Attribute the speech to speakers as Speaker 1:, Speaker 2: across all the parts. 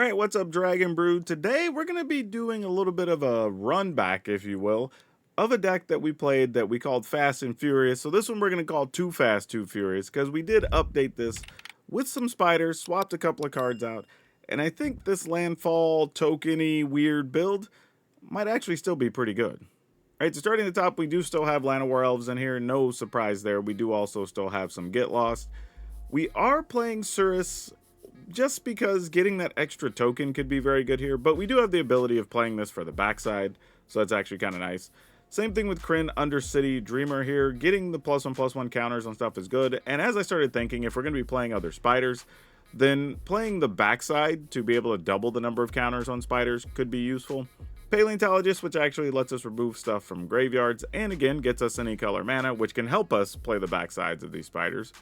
Speaker 1: All right, what's up, Dragon Brood? Today we're going to be doing a little bit of a run back, if you will, of a deck that we played that we called Fast and Furious. So this one we're going to call Too Fast, Too Furious, because we did update this with some spiders, swapped a couple of cards out, and I think this Landfall tokeny weird build might actually still be pretty good. All right, so starting at the top, we do still have Llanowar Elves in here. No surprise there. We do also still have some Get Lost. We are playing Surus just because getting that extra token could be very good here, but we do have the ability of playing this for the backside, so that's actually kind of nice. Same thing with Kryn, Undercity, Dreamer here. Getting the +1/+1 counters on stuff is good, and as I started thinking, if we're going to be playing other spiders, then playing the backside to be able to double the number of counters on spiders could be useful. Paleontologist, which actually lets us remove stuff from graveyards, and again, gets us any color mana, which can help us play the backsides of these spiders.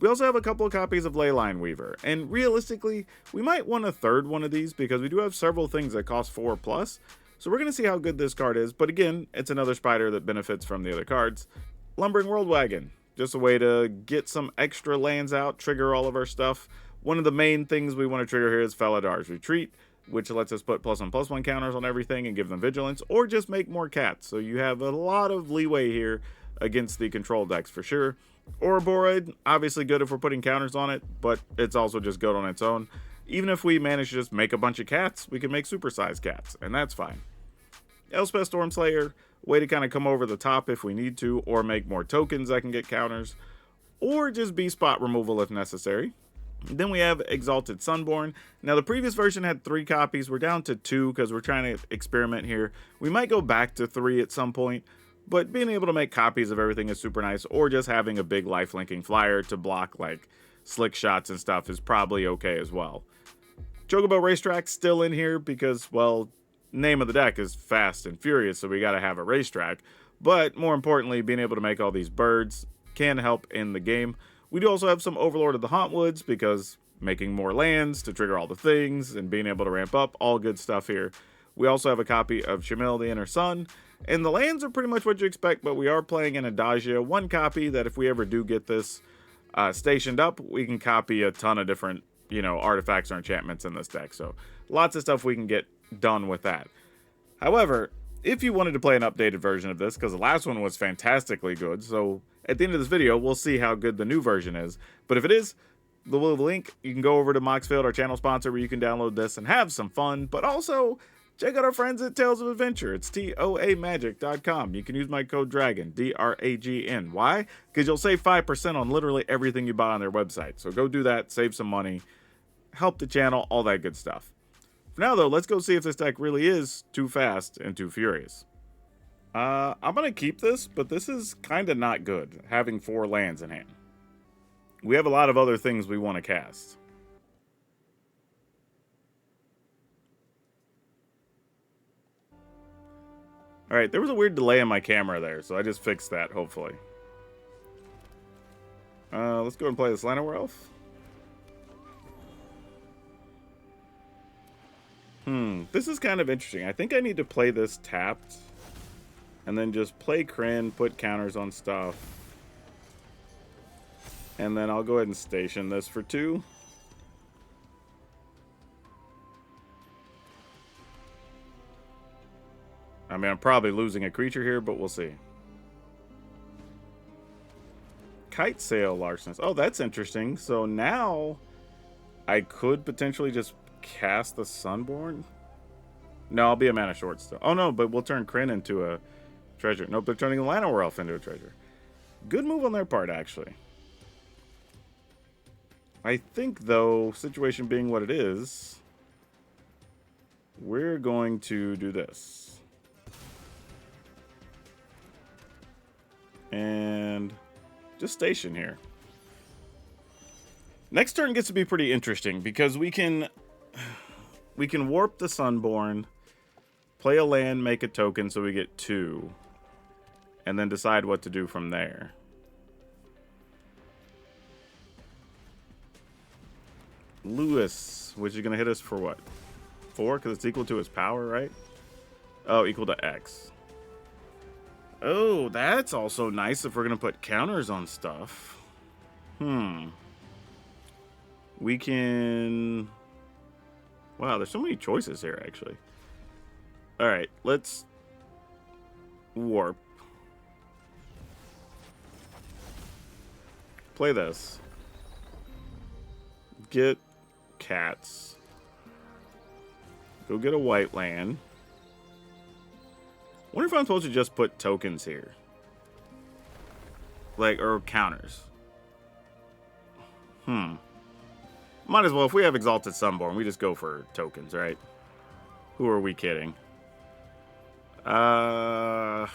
Speaker 1: We also have a couple of copies of Leyline Weaver, and realistically, we might want a third one of these because we do have several things that cost 4+, so we're going to see how good this card is, but again, it's another spider that benefits from the other cards. Lumbering World Wagon, just a way to get some extra lands out, trigger all of our stuff. One of the main things we want to trigger here is Feladar's Retreat, which lets us put +1/+1 counters on everything and give them vigilance, or just make more cats, so you have a lot of leeway here against the control decks for sure. Ouroborid, obviously good if we're putting counters on it, but it's also just good on its own. Even if we manage to just make a bunch of cats, we can make supersized cats, and that's fine. Elspeth Stormslayer, way to kind of come over the top if we need to, or make more tokens that can get counters, or just be spot removal if necessary. Then we have Exalted Sunborn. Now the previous version had 3 copies, we're down to 2 because we're trying to experiment here. We might go back to 3 at some point, but being able to make copies of everything is super nice, or just having a big life-linking flyer to block like slick shots and stuff is probably okay as well. Chocobo Racetrack still in here because, well, name of the deck is Fast and Furious, so we gotta have a racetrack. But more importantly, being able to make all these birds can help in the game. We do also have some Overlord of the Hauntwoods because making more lands to trigger all the things and being able to ramp up, all good stuff here. We also have a copy of Shamil, the Inner Sun. And the lands are pretty much what you expect, but we are playing an Adagio, one copy that if we ever do get this stationed up, we can copy a ton of different, artifacts or enchantments in this deck. So lots of stuff we can get done with that. However, if you wanted to play an updated version of this, because the last one was fantastically good, so at the end of this video, we'll see how good the new version is. But if it is, the link, you can go over to Moxfield, our channel sponsor, where you can download this and have some fun, but also check out our friends at Tales of Adventure. It's TOAMagic.com. You can use my code DRAGON, DRAGN. Why? Because you'll save 5% on literally everything you buy on their website. So go do that, save some money, help the channel, all that good stuff. For now, though, let's go see if this deck really is Too Fast and Too Furious. I'm going to keep this, but this is kind of not good, having 4 lands in hand. We have a lot of other things we want to cast. Alright, there was a weird delay in my camera there, so I just fixed that, hopefully. Let's go and play this Llanowar Elf. This is kind of interesting. I think I need to play this tapped, and then just play Kryn, put counters on stuff. And then I'll go ahead and station this for 2. I mean, I'm probably losing a creature here, but we'll see. Kite Sail Larcenous. Oh, that's interesting. So now I could potentially just cast the Sunborn. No, I'll be a mana short still. Oh, no, but we'll turn Kryn into a treasure. Nope, they're turning the Llanowar Elf into a treasure. Good move on their part, actually. I think, though, situation being what it is, we're going to do this. And just station here. Next turn gets to be pretty interesting because we can warp the Sunborn, play a land, make a token so we get 2, and then decide what to do from there. Lewis, which is going to hit us for what? 4? Because it's equal to his power, right? Oh, equal to X. Oh, that's also nice if we're going to put counters on stuff. We can Wow, there's so many choices here, actually. Alright, let's warp. Play this. Get cats. Go get a white land. Wonder if I'm supposed to just put tokens here. Like, or counters. Might as well, if we have Exalted Sunborn, we just go for tokens, right? Who are we kidding? Now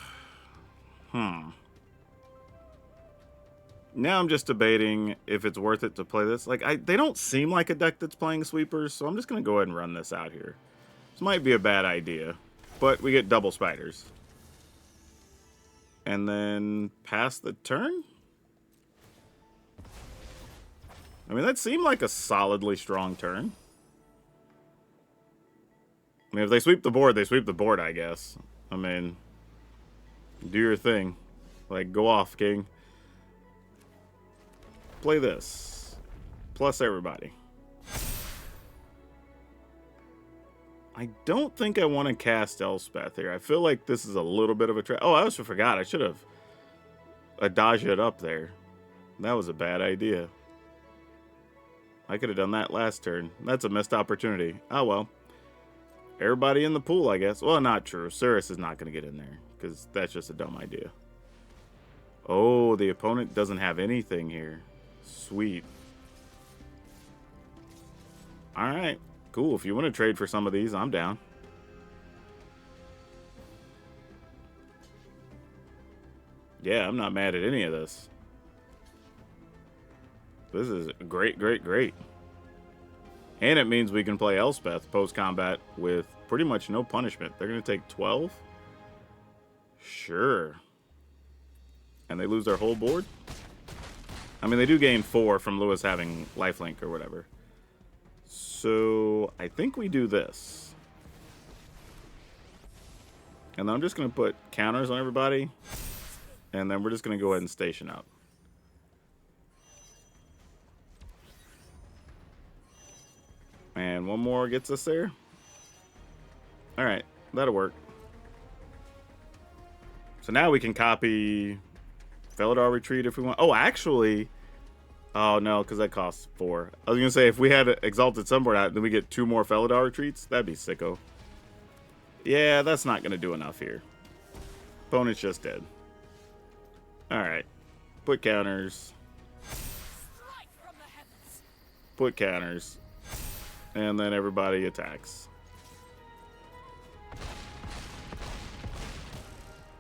Speaker 1: I'm just debating if it's worth it to play this. Like, they don't seem like a deck that's playing sweepers, so I'm just going to go ahead and run this out here. This might be a bad idea, but we get double spiders. And then pass the turn? I mean, that seemed like a solidly strong turn. I mean, if they sweep the board, they sweep the board, I guess. I mean, do your thing. Like, go off, King. Play this. Plus everybody. I don't think I want to cast Elspeth here. I feel like this is a little bit of a trap. Oh, I also forgot. I should have dodged it up there. That was a bad idea. I could have done that last turn. That's a missed opportunity. Oh, well. Everybody in the pool, I guess. Well, not true. Cirrus is not going to get in there, because that's just a dumb idea. Oh, the opponent doesn't have anything here. Sweet. Alright. Cool. If you want to trade for some of these, I'm down. Yeah, I'm not mad at any of this. This is great, great, great. And it means we can play Elspeth post-combat with pretty much no punishment. They're going to take 12? Sure. And they lose their whole board? I mean, they do gain 4 from Lewis having lifelink or whatever. So, I think we do this. And then I'm just going to put counters on everybody. And then we're just going to go ahead and station out. And one more gets us there. Alright, that'll work. So now we can copy Felidar Retreat if we want. Oh, actually... Oh, no, because that costs 4. I was going to say, if we had Exalted Sunborn out, then we get 2 more Felidar Retreats. That'd be sicko. Yeah, that's not going to do enough here. Opponent's just dead. Alright. Put counters. Put counters. And then everybody attacks.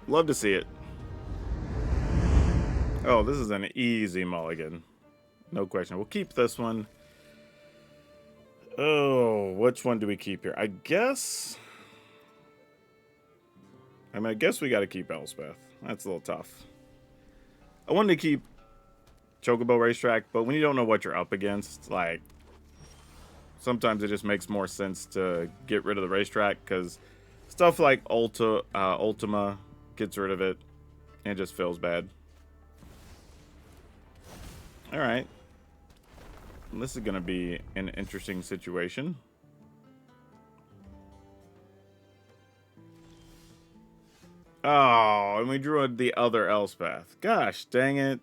Speaker 1: Love to see it. Oh, this is an easy mulligan. No question. We'll keep this one. Oh, which one do we keep here? I guess we got to keep Elspeth. That's a little tough. I wanted to keep Chocobo Racetrack, but when you don't know what you're up against, like... Sometimes it just makes more sense to get rid of the racetrack, because stuff like Ultima gets rid of it, and it just feels bad. Alright. This is going to be an interesting situation. Oh, and we drew the other Elspeth. Gosh, dang it.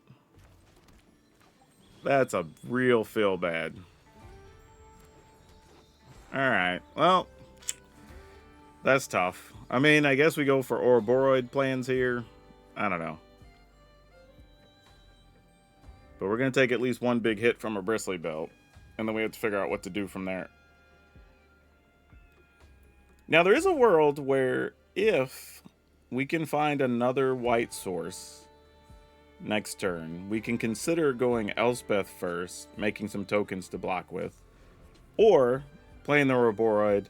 Speaker 1: That's a real feel bad. Alright, well, that's tough. I mean, I guess we go for Ouroboros plans here. I don't know. But we're going to take at least one big hit from a Bristly Belt. And then we have to figure out what to do from there. Now, there is a world where if we can find another white source next turn, we can consider going Elspeth first, making some tokens to block with. Or... playing the Ouroboros,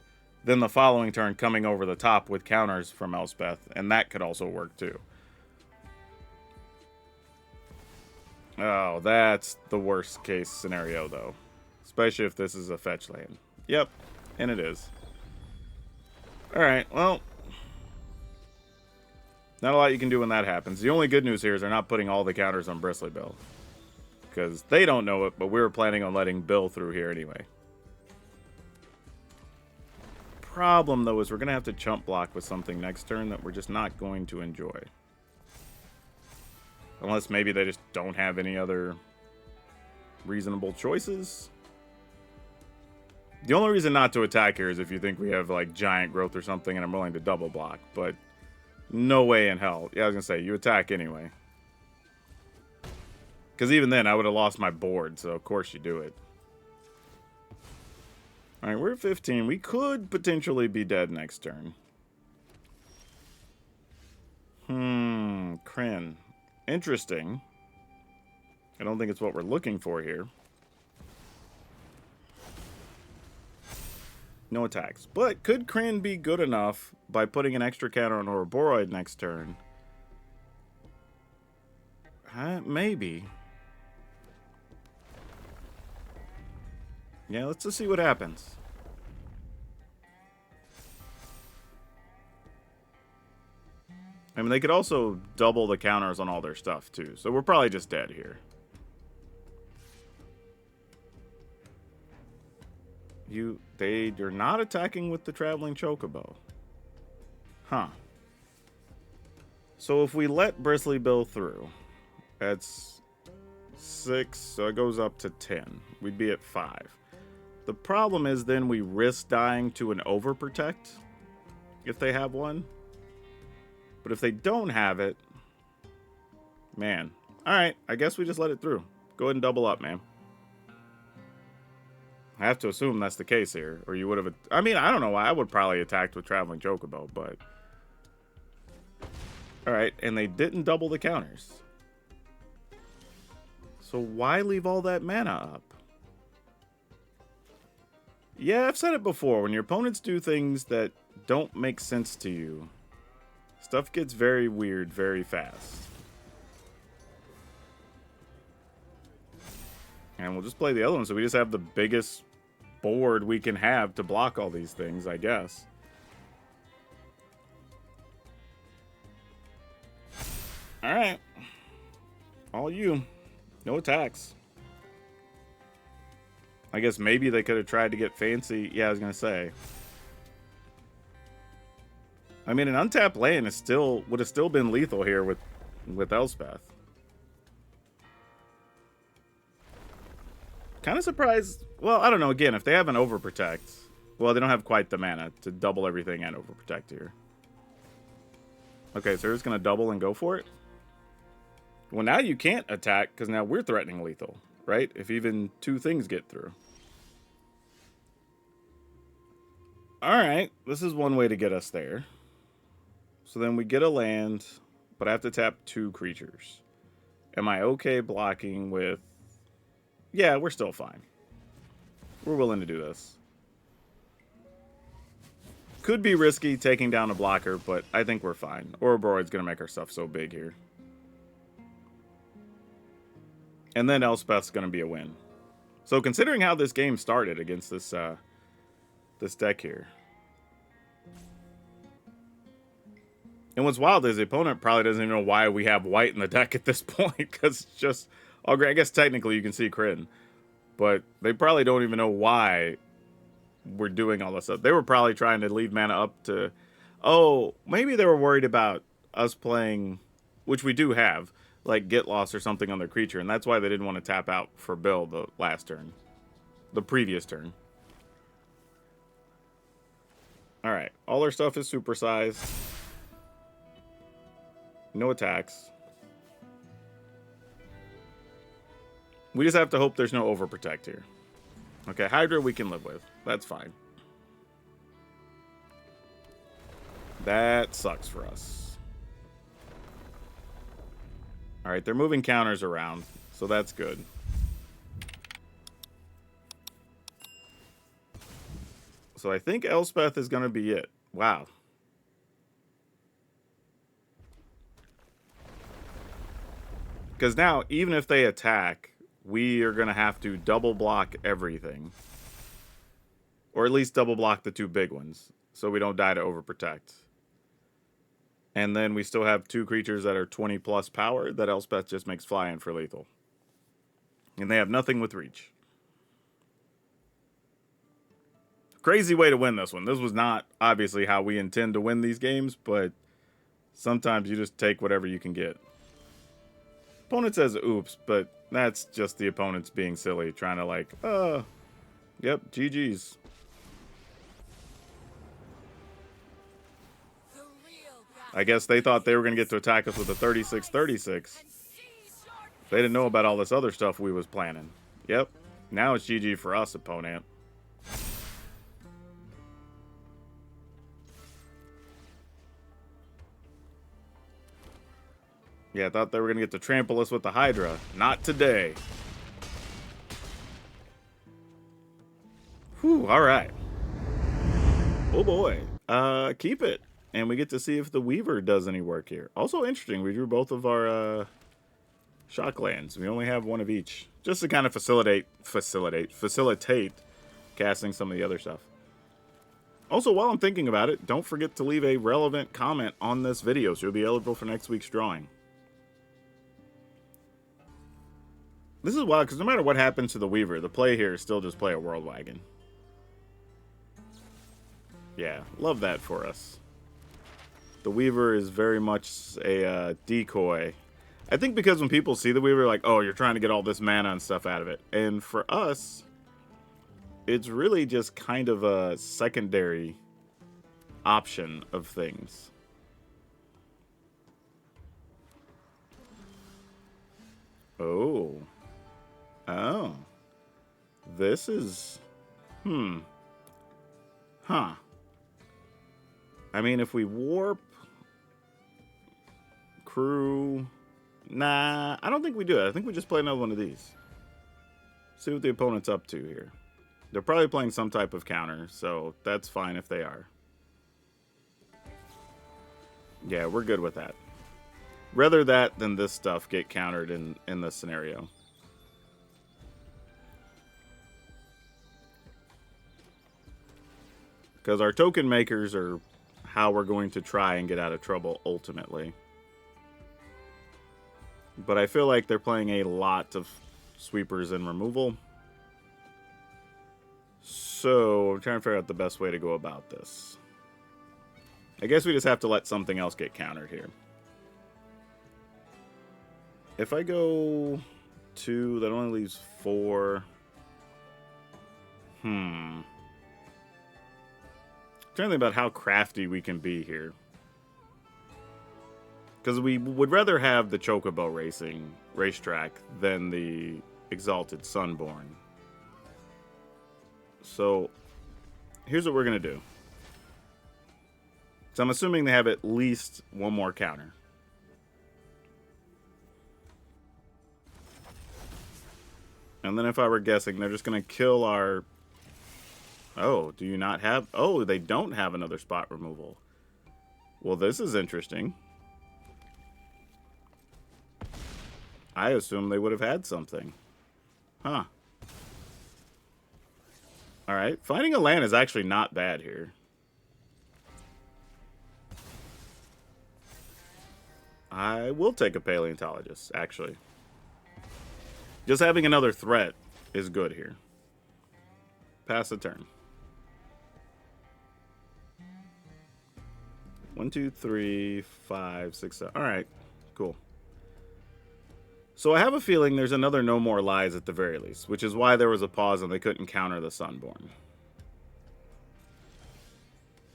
Speaker 1: then the following turn coming over the top with counters from Elspeth, and that could also work too. Oh, that's the worst case scenario though. Especially if this is a fetch land. Yep, and it is. Alright, well. Not a lot you can do when that happens. The only good news here is they're not putting all the counters on Bristly Bill. Because they don't know it, but we were planning on letting Bill through here anyway. problem, though, is we're going to have to chump block with something next turn that we're just not going to enjoy. Unless maybe they just don't have any other reasonable choices. The only reason not to attack here is if you think we have, like, giant growth or something and I'm willing to double block. But no way in hell. Yeah, I was going to say, you attack anyway. Because even then, I would have lost my board, so of course you do it. Alright, we're at 15. We could potentially be dead next turn. Kryn. Interesting. I don't think it's what we're looking for here. No attacks. But could Kryn be good enough by putting an extra counter on Ouroboros next turn? Maybe. Yeah, let's just see what happens. I mean, they could also double the counters on all their stuff, too. So we're probably just dead here. You're not attacking with the Traveling Chocobo. Huh. So if we let Bristly Bill through, that's 6, so it goes up to 10. We'd be at 5. The problem is then we risk dying to an Overprotect if they have one. But if they don't have it, man. Alright, I guess we just let it through. Go ahead and double up, man. I have to assume that's the case here. Or you would have... I mean, I don't know why. I would probably attacked with Traveling Chocobo, but... Alright, and they didn't double the counters. So why leave all that mana up? Yeah, I've said it before. When your opponents do things that don't make sense to you, stuff gets very weird very fast. And we'll just play the other one, so we just have the biggest board we can have to block all these things, I guess. Alright. All you. No attacks. I guess maybe they could have tried to get fancy. Yeah, I was going to say. I mean, an untapped land is would have still been lethal here with Elspeth. Kind of surprised. Well, I don't know. Again, if they have an Overprotect. Well, they don't have quite the mana to double everything and Overprotect here. Okay, so they're just going to double and go for it? Well, now you can't attack because now we're threatening lethal, right? If even 2 things get through. Alright, this is one way to get us there. So then we get a land, but I have to tap 2 creatures. Am I okay blocking with... Yeah, we're still fine. We're willing to do this. Could be risky taking down a blocker, but I think we're fine. Ouroboros is going to make our stuff so big here. And then Elspeth's going to be a win. So considering how this game started against this this deck here. And what's wild is the opponent probably doesn't even know why we have white in the deck at this point. Because it's just... I guess technically you can see Kryn. But they probably don't even know why we're doing all this stuff. They were probably trying to leave mana up to... Oh, maybe they were worried about us playing... Which we do have. Like Get Lost or something on their creature. And that's why they didn't want to tap out for Bill the last turn. The previous turn. Alright. All our stuff is supersized. No attacks. We just have to hope there's no Overprotect here. Okay, Hydra we can live with. That's fine. That sucks for us. Alright, they're moving counters around, so that's good. So I think Elspeth is going to be it. Wow. Because now, even if they attack... we are going to have to double block everything. Or at least double block the 2 big ones. So we don't die to Overprotect. And then we still have 2 creatures that are 20 plus power that Elspeth just makes fly in for lethal. And they have nothing with reach. Crazy way to win this one. This was not obviously how we intend to win these games, but sometimes you just take whatever you can get. Opponent says oops, but that's just the opponents being silly, trying to like, yep, GG's. I guess they thought they were going to get to attack us with a 36-36. They didn't know about all this other stuff we was planning. Yep, now it's GG for us, opponent. Yeah, I thought they were going to get to trample us with the Hydra. Not today. Whew, alright. Oh boy. Keep it. And we get to see if the Weaver does any work here. Also interesting, we drew both of our shock lands. We only have one of each. Just to kind of facilitate casting some of the other stuff. Also, while I'm thinking about it, don't forget to leave a relevant comment on this video so you'll be eligible for next week's drawing. This is wild, because no matter what happens to the Weaver, the play here is still just play a World Wagon. Yeah, love that for us. The Weaver is very much a decoy. I think because when people see the Weaver, like, oh, you're trying to get all this mana and stuff out of it. And for us, it's really just kind of a secondary option of things. Oh. Oh. This is... Huh. I mean, if we warp... Crew... Nah, I don't think we do it. I think we just play another one of these. See what the opponent's up to here. They're probably playing some type of counter, so that's fine if they are. Yeah, we're good with that. Rather that than this stuff get countered in this scenario. Because our token makers are how we're going to try and get out of trouble ultimately. But I feel like they're playing a lot of sweepers and removal. So I'm trying to figure out the best way to go about this. I guess we just have to let something else get countered here. If I go 2, that only leaves 4. I'm trying to think about how crafty we can be here. Because we would rather have the Chocobo racetrack than the Exalted Sunborn. So, here's what we're going to do. So I'm assuming they have at least one more counter. And then if I were guessing, they're just going to kill our... Oh, do you not have... Oh, they don't have another spot removal. Well, this is interesting. I assume they would have had something. Huh. Alright, finding a land is actually not bad here. I will take a paleontologist, actually. Just having another threat is good here. Pass the turn. 1, 2, 3, 5, 6, 7. Alright, cool. So I have a feeling there's another No More Lies at the very least, which is why there was a pause and they couldn't counter the Sunborn.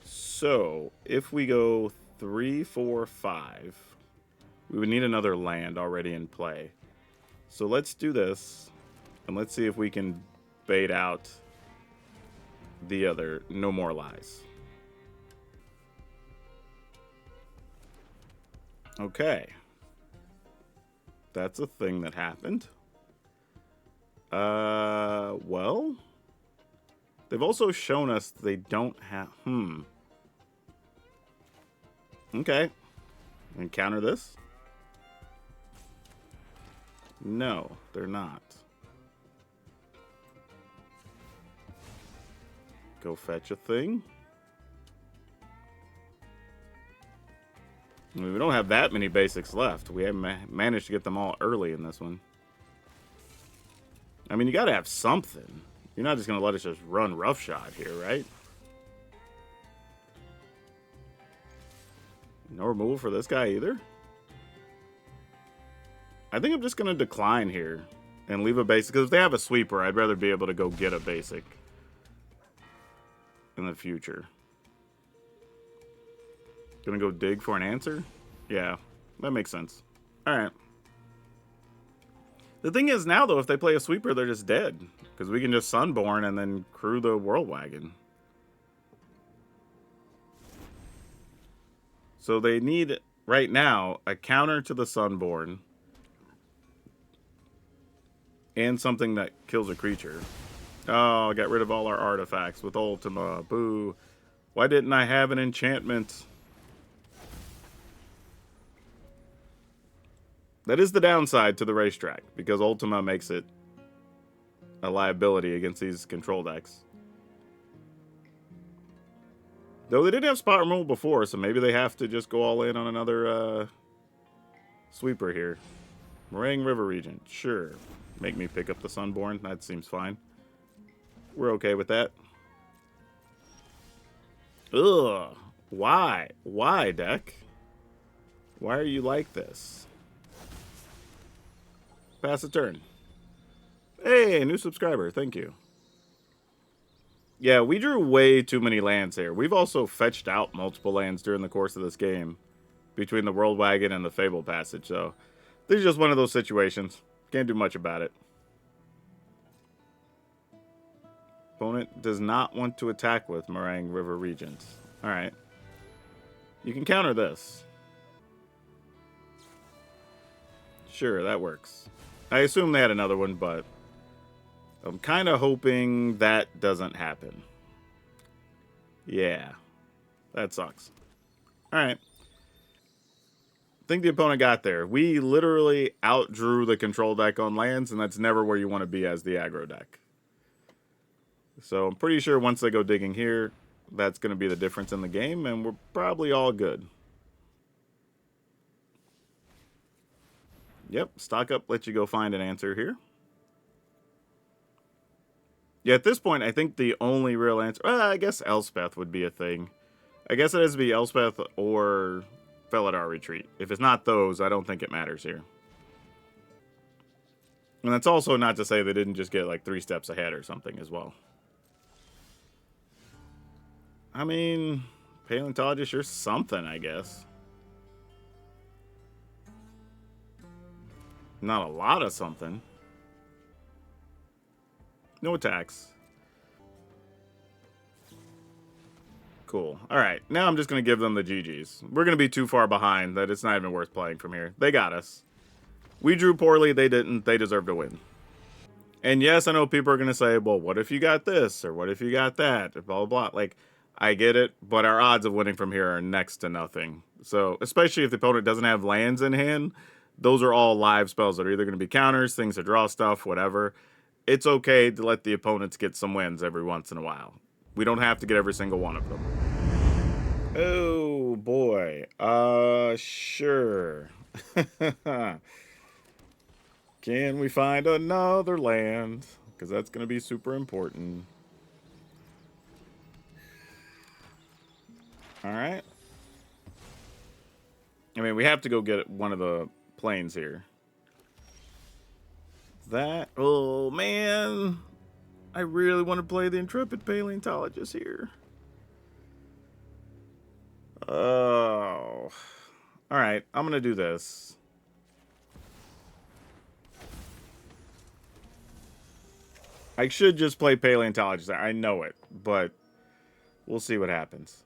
Speaker 1: So, if we go 3, 4, 5, we would need another land already in play. So let's do this, and let's see if we can bait out the other No More Lies. Okay. That's a thing that happened. Well, they've also shown us they don't have... Okay. Encounter this? No, they're not. Go fetch a thing. I mean, we don't have that many basics left. We haven't managed to get them all early in this one. I mean, you gotta have something. You're not just gonna let us just run roughshod here, right? No removal for this guy either. I think I'm just going to decline here and leave a basic. Because if they have a sweeper, I'd rather be able to go get a basic in the future. Gonna go dig for an answer? Yeah, that makes sense. Alright. The thing is now, though, if they play a sweeper, they're just dead. Because we can just Sunborn and then crew the World Wagon. So they need, right now, a counter to the Sunborn. And something that kills a creature. Oh, I got rid of all our artifacts with Ultima. Boo. Why didn't I have an enchantment? That is the downside to the racetrack, because Ultima makes it a liability against these control decks. Though they did have spot removal before, so maybe they have to just go all in on another sweeper here. Meringue River Regent, sure. Make me pick up the Sunborn, that seems fine. We're okay with that. Ugh. Why? Why, deck? Why are you like this? Pass a turn. Hey, new subscriber. Thank you. Yeah, we drew way too many lands here. We've also fetched out multiple lands during the course of this game. Between the World Wagon and the Fable Passage, so this is just one of those situations. Can't do much about it. Opponent does not want to attack with Meringue River Regent. Alright. You can counter this. Sure, that works. I assume they had another one, but I'm kind of hoping that doesn't happen. Yeah. That sucks. Alright. I think the opponent got there. We literally outdrew the control deck on lands, and that's never where you want to be as the aggro deck. So I'm pretty sure once they go digging here, that's going to be the difference in the game, and we're probably all good. Yep, stock up lets you go find an answer here. Yeah, at this point, I think the only real answer... Well, I guess Elspeth would be a thing. I guess it has to be Elspeth or Felidar Retreat. If it's not those, I don't think it matters here. And that's also not to say they didn't just get like 3 steps ahead or something as well. I mean, Paleontologist, you're something, I guess. Not a lot of something. No attacks. Cool. Alright, now I'm just going to give them the GGs. We're going to be too far behind that it's not even worth playing from here. They got us. We drew poorly, they didn't. They deserve to win. And yes, I know people are going to say, well, what if you got this? Or what if you got that? Or blah, blah, blah. Like, I get it, but our odds of winning from here are next to nothing. So, especially if the opponent doesn't have lands in hand, those are all live spells that are either going to be counters, things to draw stuff, whatever. It's okay to let the opponents get some wins every once in a while. We don't have to get every single one of them. Oh, boy. Sure. Can we find another land? Because that's going to be super important. Alright. I mean, we have to go get one of the planes here. That... Oh, man. I really want to play the Intrepid Paleontologist here. Oh. Alright, I'm going to do this. I should just play Paleontologist. I know it, but we'll see what happens.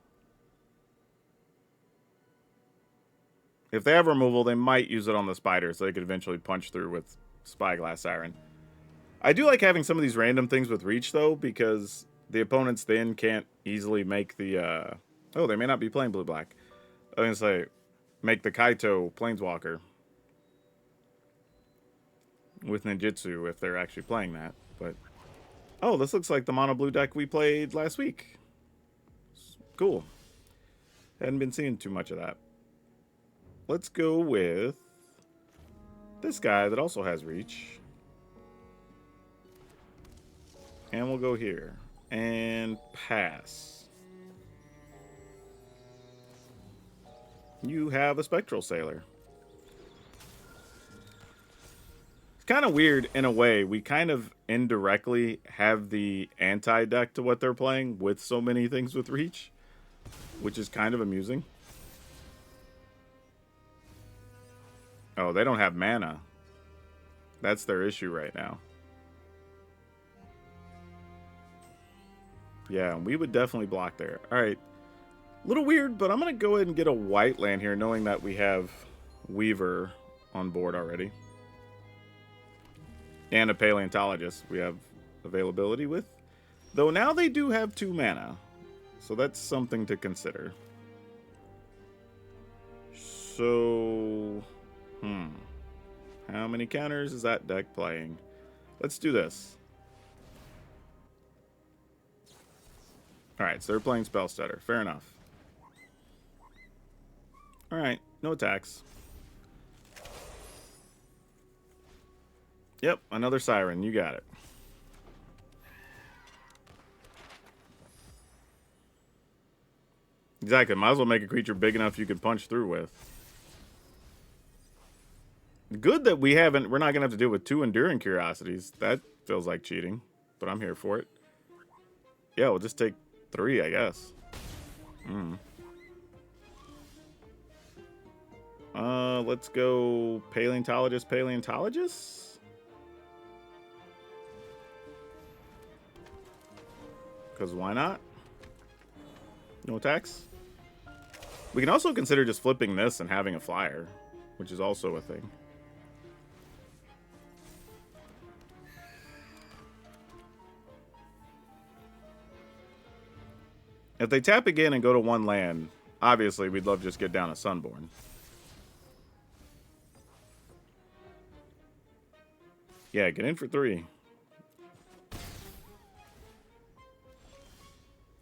Speaker 1: If they have removal, they might use it on the spider so they could eventually punch through with Spyglass Siren. I do like having some of these random things with Reach, though, because the opponents then can't easily make the... Oh, they may not be playing blue-black. I was going to say, make the Kaito Planeswalker with Ninjutsu if they're actually playing that, but... Oh, this looks like the mono blue deck we played last week. Cool. Hadn't been seeing too much of that. Let's go with this guy that also has reach. And we'll go here. And pass. You have a Spectral Sailor. It's kind of weird in a way. We kind of indirectly have the anti-deck to what they're playing with so many things with reach, which is kind of amusing. Oh, they don't have mana. That's their issue right now. Yeah, we would definitely block there. All right. A little weird, but I'm going to go ahead and get a white land here, knowing that we have Weaver on board already. And a Paleontologist we have availability with. Though now they do have 2 mana. So that's something to consider. So... how many counters is that deck playing? Let's do this. Alright, so they're playing Spell Stutter. Fair enough. Alright, no attacks. Yep, another Siren. You got it. Exactly. Might as well make a creature big enough you can punch through with. Good that we're not going to have to deal with 2 Enduring Curiosities. That feels like cheating, but I'm here for it. Yeah, we'll just take 3, I guess. Let's go Paleontologist. Because why not? No attacks. We can also consider just flipping this and having a flyer, which is also a thing. If they tap again and go to 1 land, obviously we'd love to just get down a Sunborn. Yeah, get in for 3.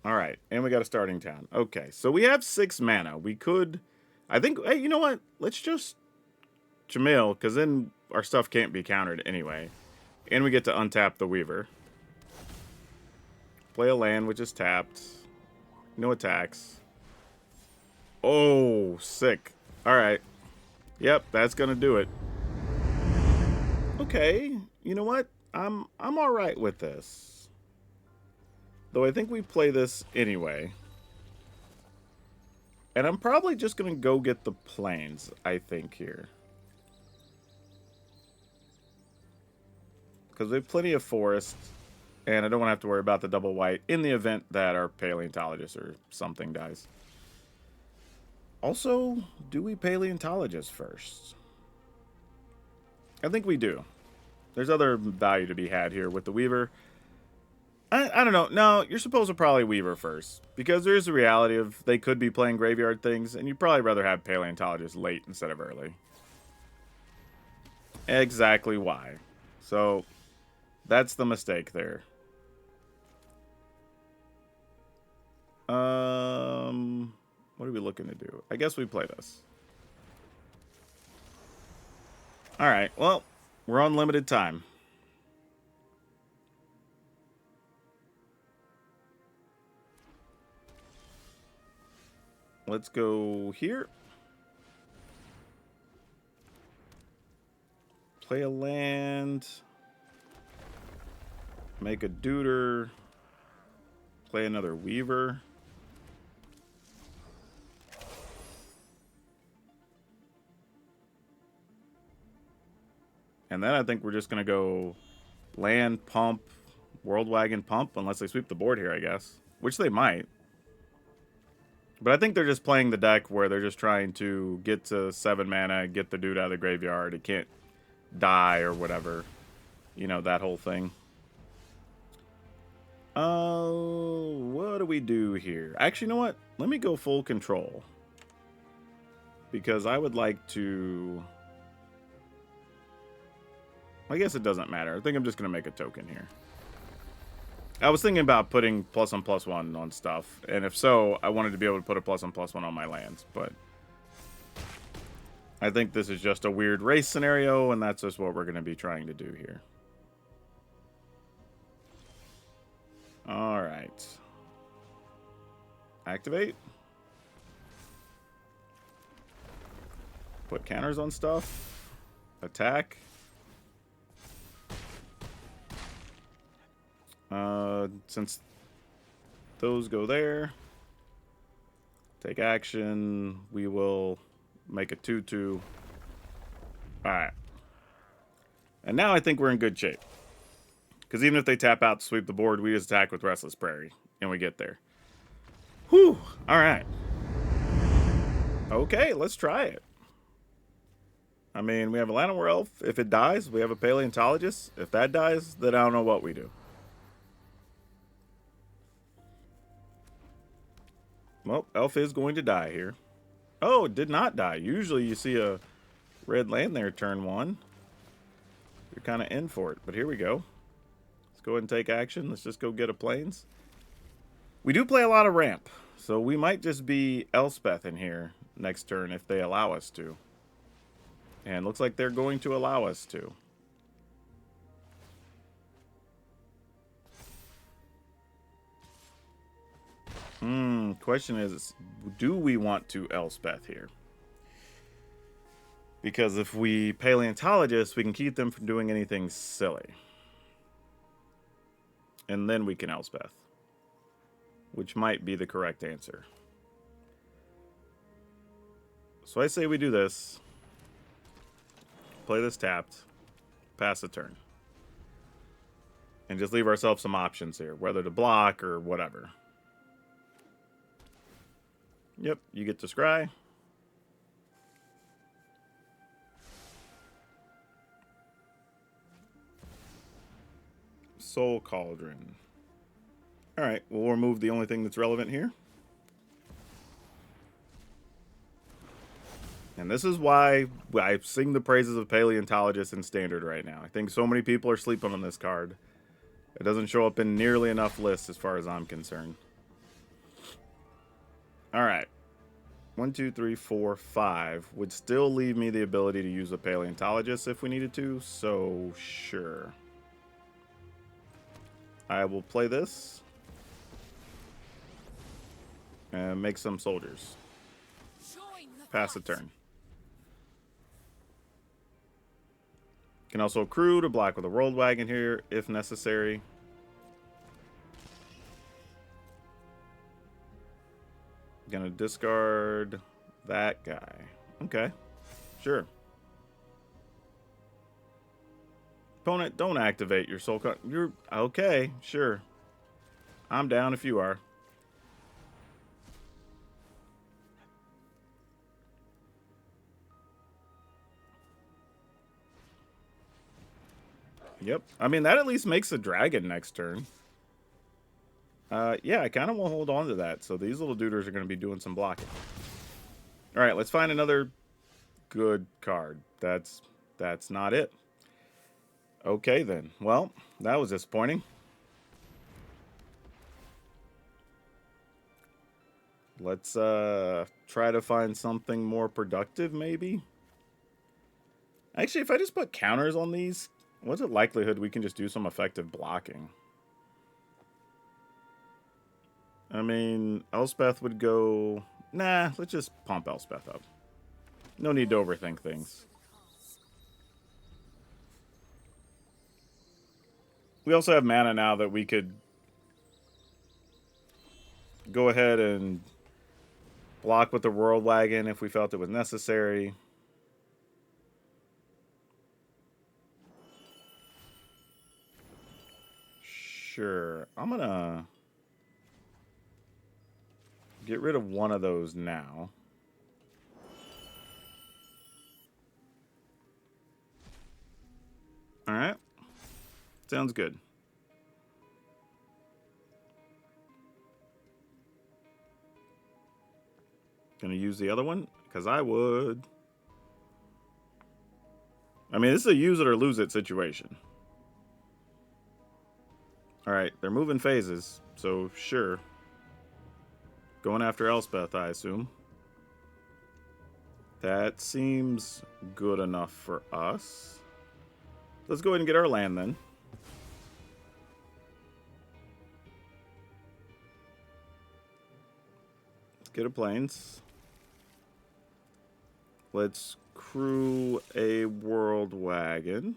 Speaker 1: Alright, and we got a starting town. Okay, so we have 6 mana. We could... I think... Hey, you know what? Let's just... Jamil, because then our stuff can't be countered anyway. And we get to untap the Weaver. Play a land, which is tapped. No attacks. Oh, sick. Alright. Yep, that's gonna do it. Okay, you know what? I'm alright with this. Though I think we play this anyway. And I'm probably just gonna go get the plains, I think, here. Because we have plenty of forest. And I don't want to have to worry about the double white in the event that our Paleontologist or something dies. Also, do we Paleontologist first? I think we do. There's other value to be had here with the Weaver. I don't know. No, you're supposed to probably Weaver first. Because there is a reality of they could be playing graveyard things, and you'd probably rather have Paleontologist late instead of early. Exactly why. So, that's the mistake there. What are we looking to do? I guess we play this. Alright, well, we're on limited time. Let's go here. Play a land. Make a Deuter. Play another Weaver. And then I think we're just going to go land, pump, World Wagon, pump, unless they sweep the board here, I guess. Which they might. But I think they're just playing the deck where they're just trying to get to 7 mana, get the dude out of the graveyard. It can't die or whatever. You know, that whole thing. What do we do here? Actually, you know what? Let me go full control. Because I would like to... I guess it doesn't matter. I think I'm just going to make a token here. I was thinking about putting +1/+1 on stuff. And if so, I wanted to be able to put a +1/+1 on my lands. But I think this is just a weird race scenario, and that's just what we're going to be trying to do here. Alright. Activate. Put counters on stuff. Attack. Since those go there, take action. We will make a 2/2. Alright. And now I think we're in good shape. Because even if they tap out to sweep the board, we just attack with Restless Prairie. And we get there. Whew. Alright. Okay, let's try it. I mean, we have a Llanowar Elf. If it dies, we have a Paleontologist. If that dies, then I don't know what we do. Well, Elf is going to die here. Oh, it did not die. Usually you see a red land there turn 1. You're kind of in for it. But here we go. Let's go ahead and take action. Let's just go get a Plains. We do play a lot of ramp. So we might just be Elspeth in here next turn if they allow us to. And looks like they're going to allow us to. Question is, do we want to Elspeth here? Because if we Paleontologist, we can keep them from doing anything silly. And then we can Elspeth. Which might be the correct answer. So I say we do this. Play this tapped. Pass the turn. And just leave ourselves some options here. Whether to block or whatever. Yep, you get to scry. Soul Cauldron. Alright, we'll remove the only thing that's relevant here. And this is why I sing the praises of Paleontologist in Standard right now. I think so many people are sleeping on this card. It doesn't show up in nearly enough lists as far as I'm concerned. Alright. 1, 2, 3, 4, 5 would still leave me the ability to use a Paleontologist if we needed to, so sure. I will play this. And make some soldiers. Pass the turn. Can also accrue to block with a World Wagon here if necessary. Gonna discard that guy. Okay, sure. Opponent, don't activate your soul card. You're okay, sure. I'm down if you are. Yep. I mean, that at least makes a dragon next turn. Yeah, I kind of want to hold on to that. So these little duders are going to be doing some blocking. All right, let's find another good card. That's not it. Okay, then. Well, that was disappointing. Let's try to find something more productive, maybe. Actually, if I just put counters on these, what's the likelihood we can just do some effective blocking? I mean, Elspeth would go... Nah, let's just pump Elspeth up. No need to overthink things. We also have mana now that we could go ahead and block with the World Wagon if we felt it was necessary. Sure. I'm gonna get rid of one of those now. Alright. Sounds good. Gonna use the other one? Because I would. I mean, this is a use it or lose it situation. Alright, they're moving phases, so sure. Going after Elspeth, I assume. That seems good enough for us. Let's go ahead and get our land then. Let's get a Plains. Let's crew a World Wagon.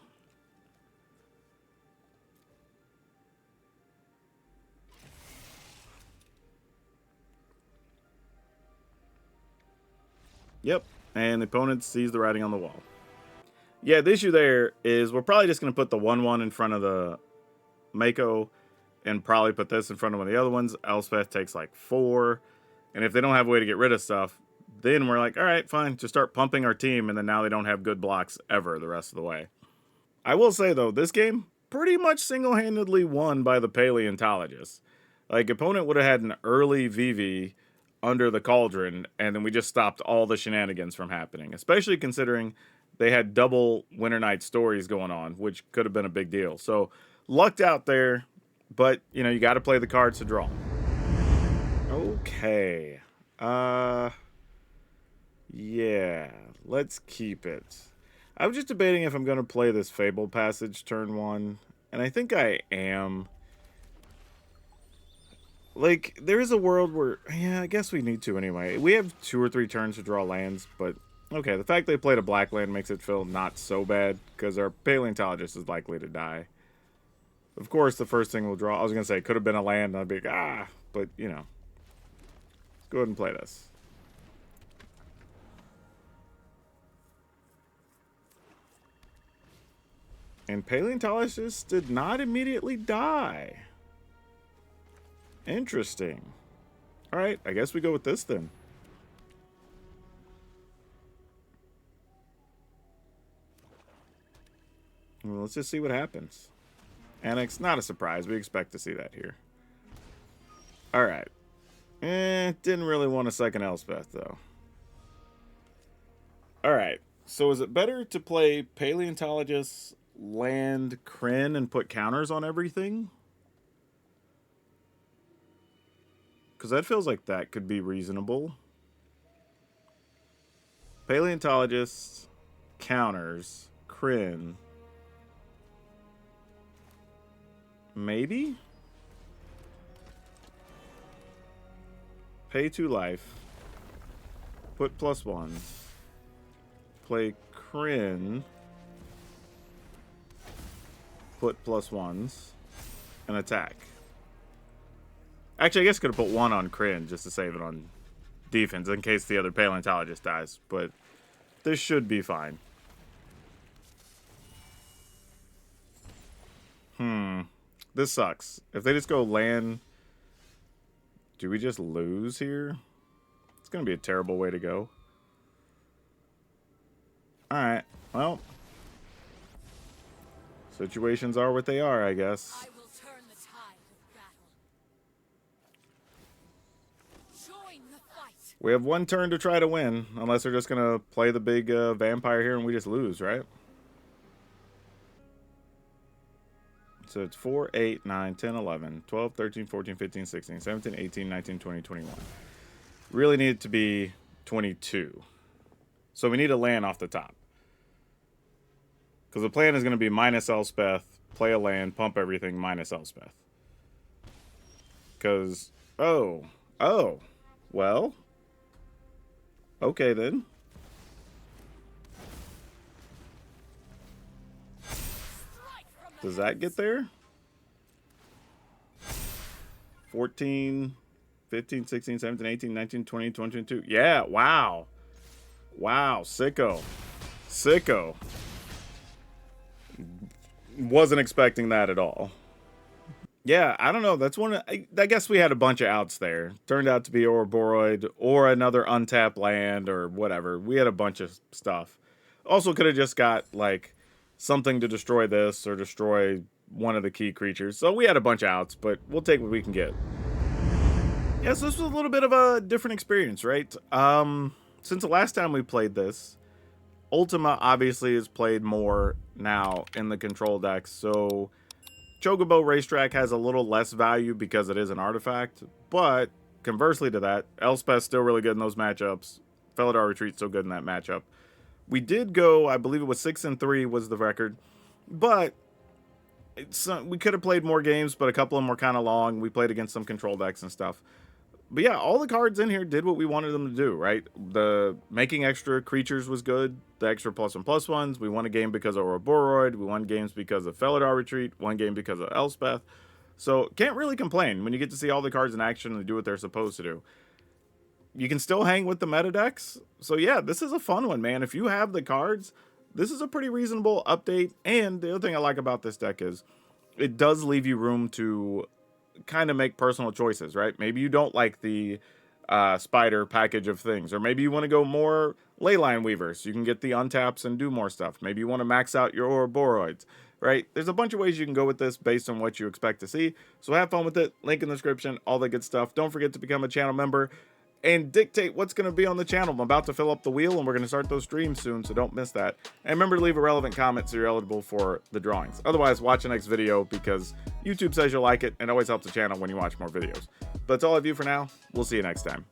Speaker 1: Yep, and the opponent sees the writing on the wall. Yeah, the issue there is we're probably just going to put the 1/1 in front of the Mako and probably put this in front of one of the other ones. Elspeth takes like 4. And if they don't have a way to get rid of stuff, then we're like, all right, fine, just start pumping our team. And then now they don't have good blocks ever the rest of the way. I will say, though, this game pretty much single-handedly won by the paleontologists. Like, opponent would have had an early Vivi under the Cauldron, and then we just stopped all the shenanigans from happening, especially considering they had double Winter Night stories going on, which could have been a big deal. So, lucked out there, but, you know, you got to play the cards to draw. Okay. Yeah, let's keep it. I was just debating if I'm going to play this Fable Passage turn 1, and I think I am. Like, there is a world where, yeah, I guess we need to anyway. We have 2 or 3 turns to draw lands, but okay, the fact they played a black land makes it feel not so bad, because our paleontologist is likely to die. Of course, the first thing we'll draw, I was going to say, could have been a land, and I'd be like, ah, but, you know. Let's go ahead and play this. And paleontologist did not immediately die. Interesting. Alright, I guess we go with this then. Well, let's just see what happens. Annex, not a surprise. We expect to see that here. Alright. Didn't really want a second Elspeth, though. Alright. So is it better to play Paleontologist, land, Kryn, and put counters on everything? Because that feels like that could be reasonable. Paleontologist, counters, Kryn. Maybe? Pay 2 life. Put +1. Play Kryn. Put +1s. And attack. Actually, I guess I could have put 1 on Kryn just to save it on defense in case the other paleontologist dies. But this should be fine. This sucks. If they just go land, do we just lose here? It's going to be a terrible way to go. Alright, well. Situations are what they are, I guess.
Speaker 2: I will turn the tide of battle. Join the fight.
Speaker 1: We have 1 turn to try to win, unless they're just going to play the big vampire here and we just lose, right? So it's 4, 8, 9, 10, 11, 12, 13, 14, 15, 16, 17, 18, 19, 20, 21. Really need it to be 22. So we need a land off the top. Because the plan is going to be minus Elspeth, play a land, pump everything, minus Elspeth. Because, well, okay then. Does that get there? 14, 15, 16, 17, 18, 19, 20, 22. Yeah, wow. Wow, sicko. Sicko. Wasn't expecting that at all. Yeah, I don't know. That's one. I guess we had a bunch of outs there. Turned out to be Ouroboros or another untapped land or whatever. We had a bunch of stuff. Also could have just got, like, something to destroy this or destroy one of the key creatures. So we had a bunch of outs, but we'll take what we can get. Yeah, so this was a little bit of a different experience, right? Since the last time we played this, Ultima obviously is played more now in the control decks, so Chocobo Racetrack has a little less value because it is an artifact, but conversely to that, Elspeth's still really good in those matchups. Felidar Retreat's still good in that matchup. We did go, I believe it was 6-3 was the record, but we could have played more games, but a couple of them were kind of long. We played against some control decks and stuff. But yeah, all the cards in here did what we wanted them to do, right? The making extra creatures was good. The extra +1/+1s. We won a game because of Ouroboros. We won games because of Felidar Retreat. One game because of Elspeth. So can't really complain when you get to see all the cards in action and do what they're supposed to do. You can still hang with the meta decks. So yeah, this is a fun one, man. If you have the cards, this is a pretty reasonable update. And the other thing I like about this deck is it does leave you room to kind of make personal choices, right? Maybe you don't like the spider package of things, or maybe you want to go more Leyline Weavers. You can get the untaps and do more stuff. Maybe you want to max out your Ouroboros, right? There's a bunch of ways you can go with this based on what you expect to see. So have fun with it. Link in the description, all that good stuff. Don't forget to become a channel member and dictate what's going to be on the channel. I'm about to fill up the wheel, and we're going to start those streams soon, so don't miss that. And remember to leave a relevant comment so you're eligible for the drawings. Otherwise, watch the next video because YouTube says you'll like it, and it always helps the channel when you watch more videos. But that's all I have for now. We'll see you next time.